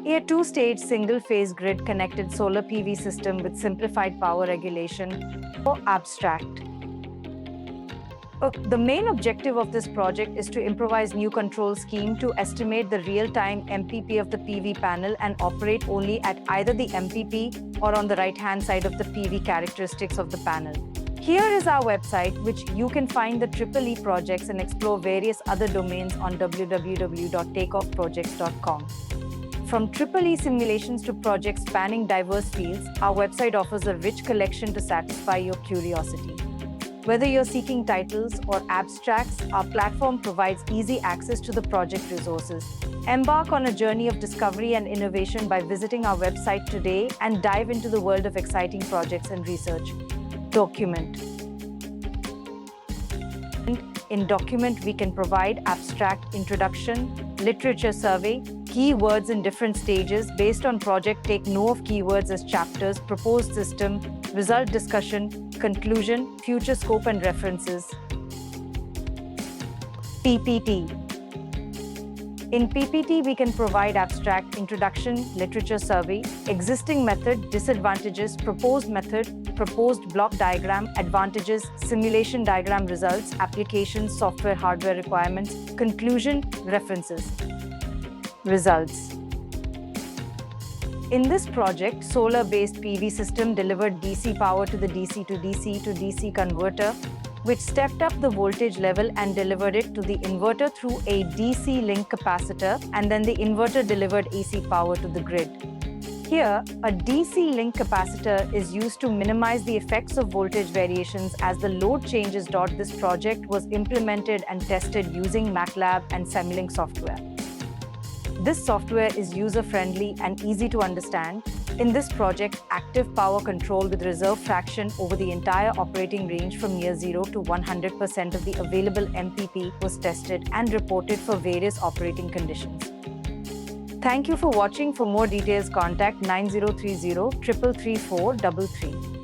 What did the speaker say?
A two-stage single-phase grid-connected solar PV system with simplified power regulation, or abstract. The main objective of this project is to improvise new control scheme to estimate the real-time MPP of the PV panel and operate only at either the MPP or on the right-hand side of the PV characteristics of the panel. Here is our website, which you can find the EEE projects and explore various other domains on www.takeoffprojects.com. From EEE simulations to projects spanning diverse fields, our website offers a rich collection to satisfy your curiosity. Whether you're seeking titles or abstracts, our platform provides easy access to the project resources. Embark on a journey of discovery and innovation by visiting our website today and dive into the world of exciting projects and research. Document. In Document, we can provide abstract introduction, literature survey, keywords in different stages based on project. Take note of keywords as chapters, proposed system, result discussion, conclusion, future scope and references. PPT. In PPT, we can provide abstract introduction, literature survey, existing method, disadvantages, proposed method, proposed block diagram, advantages, simulation diagram, results, applications, software, hardware requirements, conclusion, references. Results. In this project, solar-based PV system delivered DC power to the DC to DC to DC converter, which stepped up the voltage level and delivered it to the inverter through a DC link capacitor, and then the inverter delivered AC power to the grid. Here, a DC link capacitor is used to minimize the effects of voltage variations as the load changes. This project was implemented and tested using MATLAB and Simulink software. This software is user-friendly and easy to understand. In this project, active power control with reserve fraction over the entire operating range from near 0 to 100% of the available MPP was tested and reported for various operating conditions. Thank you for watching. For more details, contact 9030 333 433.